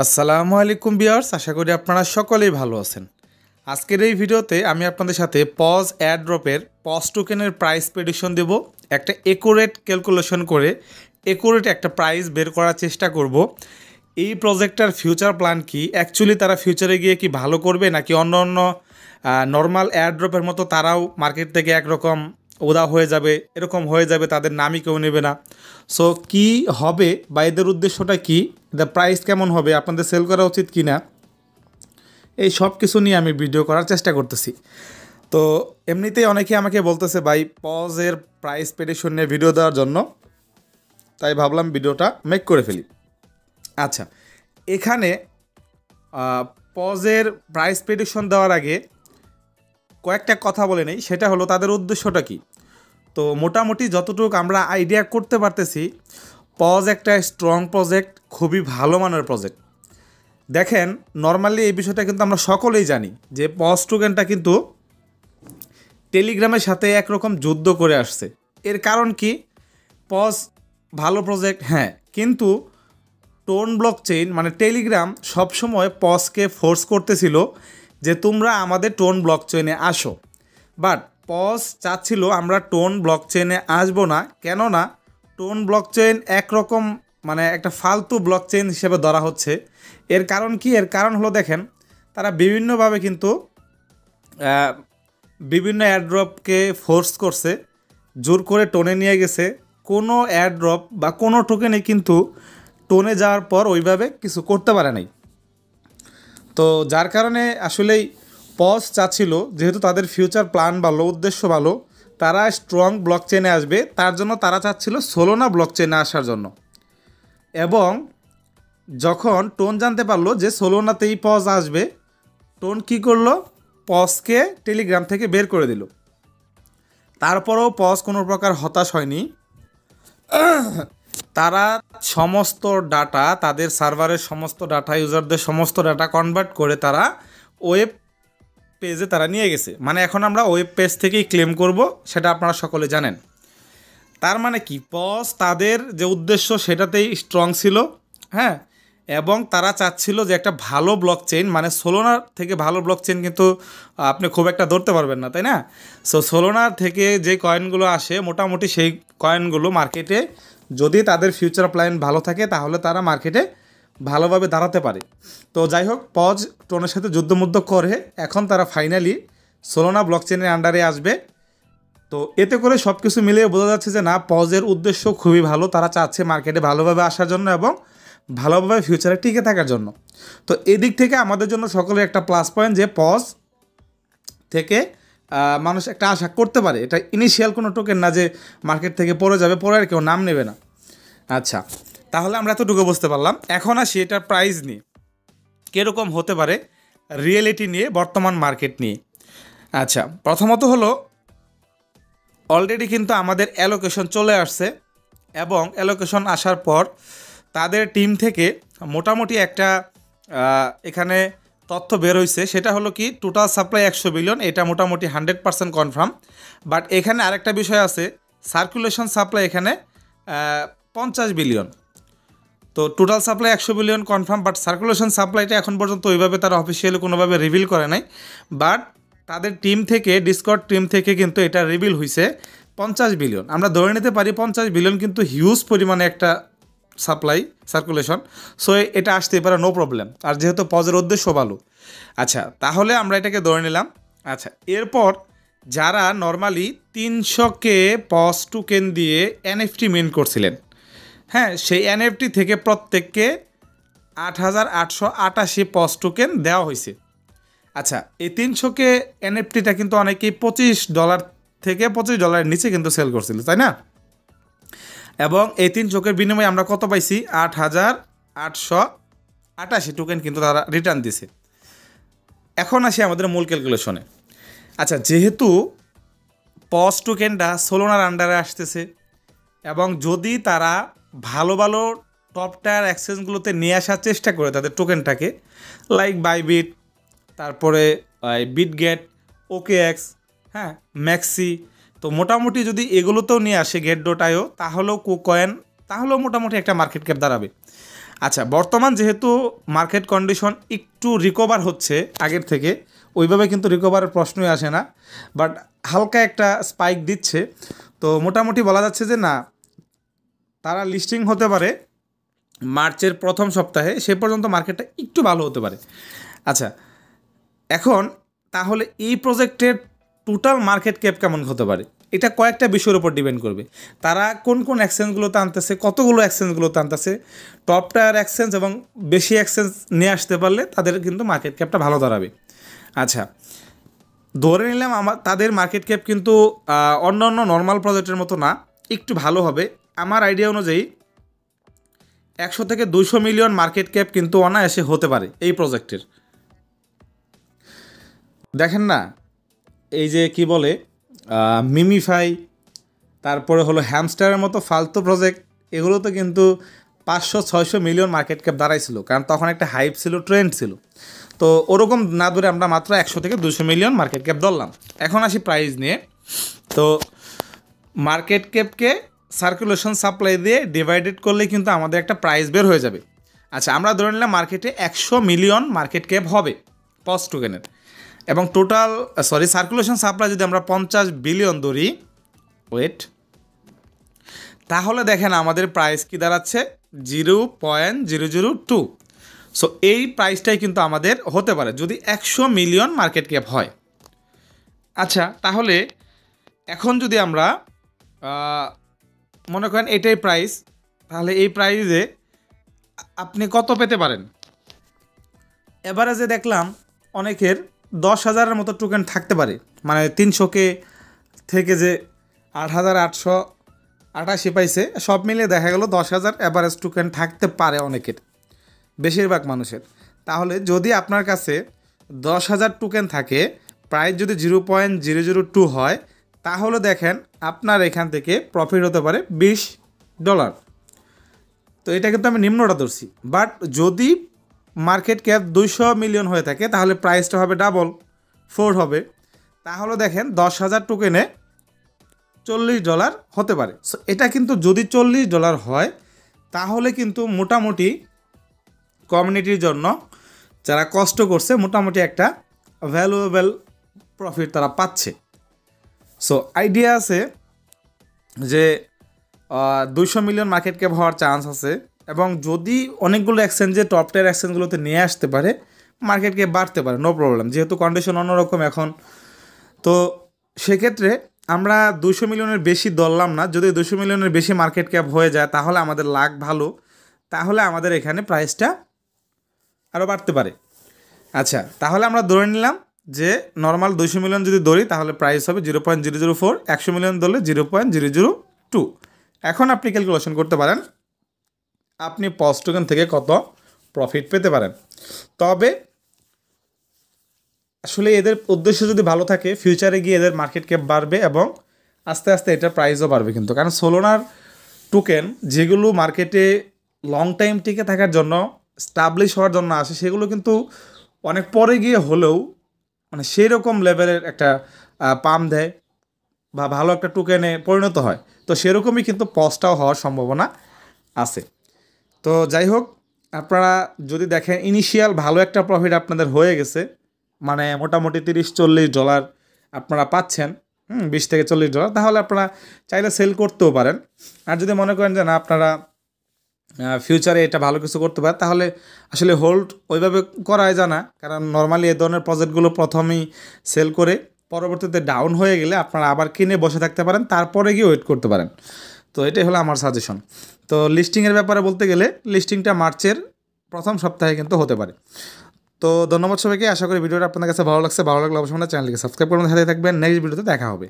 আসসালামু আলাইকুম ভিউয়ার্স, আশা করি আপনারা সকলেই ভালো আছেন। আজকের এই ভিডিওতে আমি আপনাদের সাথে পজ এয়ারড্রপের পজ টোকেনের প্রাইস প্রেডিকশন দেব। একটা একুরেট ক্যালকুলেশন করে একুরেট একটা প্রাইস বের করার চেষ্টা করব। এই প্রজেক্টটার ফিউচার প্ল্যান কি, অ্যাকচুয়ালি তারা ফিউচারে গিয়ে কি ভালো করবে নাকি অন্য অন্য নর্মাল এয়ারড্রপের মতো তারাও মার্কেট থেকে একরকম উদা হয়ে যাবে, এরকম হয়ে যাবে, তাদের নামই কেউ নেবে না। সো কি হবে বা এদের উদ্দেশ্যটা কি, দ্য প্রাইস কেমন হবে, আপনাদের সেল করা উচিত কি না, এই সব কিছু নিয়ে আমি ভিডিও করার চেষ্টা করতেছি। তো এমনিতেই অনেকে আমাকে বলতেছে ভাই পজের প্রাইস প্রেডিকশন নিয়ে ভিডিও দেওয়ার জন্য, তাই ভাবলাম ভিডিওটা মেক করে ফেলি। আচ্ছা, এখানে পজের প্রাইস প্রেডিকশন দেওয়ার আগে কয়েকটা কথা বলে নেই, সেটা হলো তাদের উদ্দেশ্যটা কি। তো মোটামুটি যতটুকু আমরা আইডিয়া করতে পারতেছি, পজ একটা স্ট্রং প্রজেক্ট, খুবই ভালো মানের প্রজেক্ট। দেখেন, নর্মালি এই বিষয়টা কিন্তু আমরা সকলেই জানি যে পজ টোকেনটা কিন্তু টেলিগ্রামের সাথে একরকম যুদ্ধ করে আসছে। এর কারণ কি, পজ ভালো প্রজেক্ট হ্যাঁ, কিন্তু টোন ব্লক চেইন মানে টেলিগ্রাম সবসময় পজকে ফোর্স করতেছিল যে তোমরা আমাদের টোন ব্লক চেইনে আসো। বাট পজ চাচ্ছিল আমরা টোন ব্লক চেইনে আসবো না, কেননা টোন ব্লক চেইন একরকম মানে একটা ফালতু ব্লক চেইন হিসেবে ধরা হচ্ছে। এর কারণ কি, এর কারণ হলো দেখেন, তারা বিভিন্নভাবে কিন্তু বিভিন্ন এয়ারড্রপকে ফোর্স করছে, জোর করে টোনে নিয়ে গেছে। কোনো এয়ারড্রপ বা কোনো টোকেনে কিন্তু টোনে যাওয়ার পর ওইভাবে কিছু করতে পারে নাই। তো যার কারণে আসলেই পজ চাচ্ছিল, যেহেতু তাদের ফিউচার প্ল্যান ভালো, উদ্দেশ্য ভালো, তারা স্ট্রং ব্লক চেনে আসবে, তার জন্য তারা চাচ্ছিল সোলোনা ব্লক চেনে আসার জন্য। এবং যখন টোন জানতে পারলো যে সোলোনাতেই পজ আসবে, টোন কী করলো, পজকে টেলিগ্রাম থেকে বের করে দিল। তারপরেও পজ কোনো প্রকার হতাশ হয়নি। তারা সমস্ত ডাটা, তাদের সার্ভারের সমস্ত ডাটা, ইউজারদের সমস্ত ডাটা কনভার্ট করে তারা ওয়েব পেজে তারা নিয়ে গেছে। মানে এখন আমরা ওয়েব পেজ থেকেই ক্লেম করব, সেটা আপনারা সকলে জানেন। তার মানে কি, পজ তাদের যে উদ্দেশ্য সেটাতেই স্ট্রং ছিল, হ্যাঁ। এবং তারা চাচ্ছিল যে একটা ভালো ব্লক চেইন, মানে সোলোনার থেকে ভালো ব্লক চেইন কিন্তু আপনি খুব একটা ধরতে পারবেন না, তাই না? সো সোলোনার থেকে যে কয়েনগুলো আসে, মোটামুটি সেই কয়েনগুলো মার্কেটে যদি তাদের ফিউচার প্ল্যান ভালো থাকে তাহলে তারা মার্কেটে ভালোভাবে দাঁড়াতে পারে। তো যাই হোক, পজ টোনের সাথে যুদ্ধমুদ্ধ করে এখন তারা ফাইনালি সোলোনা ব্লক চেইনের আন্ডারে আসবে। তো এতে করে সব কিছু মিলিয়ে বোঝা যাচ্ছে যে না, পজের উদ্দেশ্য খুবই ভালো, তারা চাচ্ছে মার্কেটে ভালোভাবে আসার জন্য এবং ভালোভাবে ফিউচারে টিকে থাকার জন্য। তো এদিক থেকে আমাদের জন্য সকলের একটা প্লাস পয়েন্ট যে পজ থেকে মানুষ একটা আশা করতে পারে। এটা ইনিশিয়াল কোনো টোকেন না যে মার্কেট থেকে পড়ে যাবে, পরে আর কেউ নাম নেবে না। আচ্ছা, তাহলে আমরা এতটুকু বুঝতে পারলাম। এখন আসি এটার প্রাইস নিয়ে, কীরকম হতে পারে রিয়েলিটি নিয়ে, বর্তমান মার্কেট নিয়ে। আচ্ছা, প্রথমত হলো অলরেডি কিন্তু আমাদের অ্যালোকেশন চলে আসছে, এবং অ্যালোকেশন আসার পর তাদের টিম থেকে মোটামুটি একটা এখানে তথ্য বের হয়েছে, সেটা হলো কি টোটাল সাপ্লাই 100 বিলিয়ন, এটা মোটামুটি 100% কনফার্ম। বাট এখানে আরেকটা বিষয় আছে, সার্কুলেশন সাপ্লাই এখানে 50 বিলিয়ন। তো total supply 100 billion confirm, but circulation সাপ্লাইটা এখন পর্যন্ত ওইভাবে তারা অফিসিয়ালি কোনোভাবে রিভিল করে নাই। বাট তাদের টিম থেকে, ডিসকর্ড টিম থেকে কিন্তু এটা রিভিল হয়েছে 50 বিলিয়ন। আমরা ধরে নিতে পারি 50 বিলিয়ন কিন্তু হিউজ পরিমাণে একটা সাপ্লাই সার্কুলেশন। সো এটা আসতেই পারে, নো প্রবলেম। আর যেহেতু পজের উদ্দেশ্য ভালো, আচ্ছা তাহলে আমরা এটাকে ধরে নিলাম। আচ্ছা, এরপর যারা নর্মালি 300K পজ টোকেন দিয়ে এনএফটি মিন্ট করছিলেন, হ্যাঁ, সেই এনএফটি থেকে প্রত্যেককে 8888 পজ টোকেন দেওয়া হয়েছে। আচ্ছা, এই 300K এনএফটিটা কিন্তু অনেকেই $25 থেকে $25 নিচে কিন্তু সেল করছিল, তাই না? এবং এই 300K বিনিময়ে আমরা কত পাইছি, 8888 টোকেন কিন্তু তারা রিটার্ন দিছে। এখন আসি আমাদের মূল ক্যালকুলেশনে। আচ্ছা, যেহেতু পজ টোকেনটা সোলোনার আন্ডারে আসতেছে, এবং যদি তারা ভালো ভালো টপ টায়ার এক্সচেঞ্জগুলোতে নিয়ে আসার চেষ্টা করে তাদের টোকেনটাকে, লাইক বাইবিট, তারপরে বিটগেট, ওকেএক্স, হ্যাঁ, ম্যাক্সি, তো মোটামুটি যদি এগুলোতেও নিয়ে আসে, গেট ডট আইও, তাহলেও কুকয়েন, তাহলেও মোটামুটি একটা মার্কেট ক্যাপ দাঁড়াবে। আচ্ছা, বর্তমান যেহেতু মার্কেট কন্ডিশন একটু রিকভার হচ্ছে আগের থেকে, ওইভাবে কিন্তু রিকভারের প্রশ্নই আসে না, বাট হালকা একটা স্পাইক দিচ্ছে। তো মোটামুটি বলা যাচ্ছে যে না, তারা লিস্টিং হতে পারে মার্চের প্রথম সপ্তাহে, সে পর্যন্ত মার্কেটটা একটু ভালো হতে পারে। আচ্ছা, এখন তাহলে এই প্রজেক্টের টোটাল মার্কেট ক্যাপ কেমন হতে পারে, এটা কয়েকটা বিষয়ের উপর ডিপেন্ড করবে। তারা কোন কোন এক্সচেঞ্জগুলোতে আনতেছে, কতগুলো এক্সচেঞ্জগুলোতে আনতেছে, টপ টায়ার এক্সচেঞ্জ এবং বেশি এক্সচেঞ্জ নিয়ে আসতে পারলে তাদের কিন্তু মার্কেট ক্যাপটা ভালো দাঁড়াবে। আচ্ছা, ধরে নিলাম তাদের মার্কেট ক্যাপ কিন্তু অন্য অন্য নর্মাল প্রজেক্টের মতো না, একটু ভালো হবে। আমার আইডিয়া অনুযায়ী 100 থেকে 200 মিলিয়ন মার্কেট ক্যাপ কিন্তু অনায়াসে হতে পারে এই প্রজেক্টের। দেখেন না, এই যে কি বলে মিমিফাই, তারপরে হলো হ্যামস্টারের মতো ফালতু প্রজেক্ট, এগুলো তো কিন্তু 500-600 মিলিয়ন মার্কেট ক্যাপ দাঁড়াইছিল, কারণ তখন একটা হাইপ ছিল, ট্রেন্ড ছিল। তো ওরকম না ধরে আমরা মাত্র 100 থেকে 200 মিলিয়ন মার্কেট ক্যাপ ধরলাম। এখন আসি প্রাইস নিয়ে। তো মার্কেট ক্যাপকে সার্কুলেশন সাপ্লাই দিয়ে ডিভাইডেড করলে কিন্তু আমাদের একটা প্রাইস বের হয়ে যাবে। আচ্ছা, আমরা ধরে নিলাম মার্কেটে 100 মিলিয়ন মার্কেট ক্যাপ হবে পস টোকেনের, এবং টোটাল সার্কুলেশন সাপ্লাই যদি আমরা 50 বিলিয়ন ধরি, ওয়েট, তাহলে দেখেন আমাদের প্রাইস কি দাঁড়াচ্ছে 0.002। সো এই প্রাইসটাই কিন্তু আমাদের হতে পারে যদি 100 মিলিয়ন মার্কেট ক্যাপ হয়। আচ্ছা, তাহলে এখন যদি আমরা মনে করেন এটাই প্রাইস, তাহলে এই প্রাইসে আপনি কত পেতে পারেন? এভারেজে দেখলাম অনেকের 10,000-এর মতো টোকেন থাকতে পারে, মানে 300K থেকে যে 8,888 পাইছে, সব মিলিয়ে দেখা গেল 10,000 অ্যাভারেজ টোকেন থাকতে পারে অনেকের, বেশিরভাগ মানুষের। তাহলে যদি আপনার কাছে 10,000 টোকেন থাকে, প্রাইস যদি 0.002 হয়, তাহলে দেখেন আপনার এখান থেকে প্রফিট হতে পারে $20। তো এটা কিন্তু আমি নিম্নটা ধরছি, বাট যদি মার্কেট ক্যাপ 200 মিলিয়ন হয়ে থাকে তাহলে প্রাইসটা হবে $4 হবে। তাহলে দেখেন 10,000 টোকেনে $40 হতে পারে। সো এটা কিন্তু যদি $40 হয়, তাহলে কিন্তু মোটামুটি কমিউনিটির জন্য যারা কষ্ট করছে মোটামুটি একটা ভ্যালুয়েবল প্রফিট তারা পাচ্ছে। সো আইডিয়া আছে যে 200 মিলিয়ন মার্কেট ক্যাপ হওয়ার চান্স আছে, এবং যদি অনেকগুলো এক্সচেঞ্জে টপ টিয়ার এক্সচেঞ্জগুলোতে নিয়ে আসতে পারে, মার্কেট ক্যাপ বাড়তে পারে, নো প্রবলেম, যেহেতু কন্ডিশন অন্যরকম এখন। তো সেক্ষেত্রে আমরা 200 মিলিয়নের বেশি ধরলাম না। যদি 200 মিলিয়নের বেশি মার্কেট ক্যাপ হয়ে যায় তাহলে আমাদের লাখ ভালো, তাহলে আমাদের এখানে প্রাইসটা আরও বাড়তে পারে। আচ্ছা, তাহলে আমরা ধরে নিলাম যে নর্মাল 200 মিলিয়ন যদি ধরি তাহলে প্রাইস হবে 0.004, 100 মিলিয়ন ধরলে 0.002। এখন আপনি ক্যালকুলেশন করতে পারেন আপনি পস টোকেন থেকে কত প্রফিট পেতে পারেন। তবে আসলে এদের উদ্দেশ্য যদি ভালো থাকে, ফিউচারে গিয়ে এদের মার্কেট ক্যাপ বাড়বে এবং আস্তে আস্তে এটার প্রাইসও বাড়বে কিন্তু, কারণ সোলোনার টোকেন যেগুলো মার্কেটে লং টাইম টিকে থাকার জন্য, স্টাবলিশ হওয়ার জন্য আসে, সেগুলো কিন্তু অনেক পরে গিয়ে হলেও মানে সেই রকম লেভেলের একটা পাম দেয় বা ভালো একটা টোকেনে পরিণত হয়। তো সেরকমই কিন্তু পসটাও হওয়ার সম্ভাবনা আছে। তো যাই হোক, আপনারা যদি দেখেন ইনিশিয়াল ভালো একটা প্রফিট আপনাদের হয়ে গেছে, মানে মোটামুটি $30-40 আপনারা পাচ্ছেন, 20 থেকে $40, তাহলে আপনারা চাইলে সেল করতেও পারেন। আর যদি মনে করেন যে না, আপনারা ফিউচারে এটা ভালো কিছু করতে পারে, তাহলে আসলে হোল্ড ওইভাবে করাই যায় না, কারণ নর্মালি এই ধরনের প্রজেক্টগুলো প্রথমেই সেল করে পরবর্তীতে ডাউন হয়ে গেলে আপনারা আবার কিনে বসে থাকতে পারেন, তারপরে গিয়ে ওয়েট করতে পারেন। তো এটাই হলো আমার সাজেশন। তো লিস্টিংয়ের ব্যাপারে বলতে গেলে লিস্টিংটা মার্চের প্রথম সপ্তাহে কিন্তু হতে পারে। তো ধন্যবাদ সবাইকে, আশা করি ভিডিওটা আপনাদের কাছে ভালো লাগছে। ভালো লাগলে অবশ্যই চ্যানেলকে সাবস্ক্রাইব করে সাথে থাকবেন। নেক্সট ভিডিওতে দেখা হবে।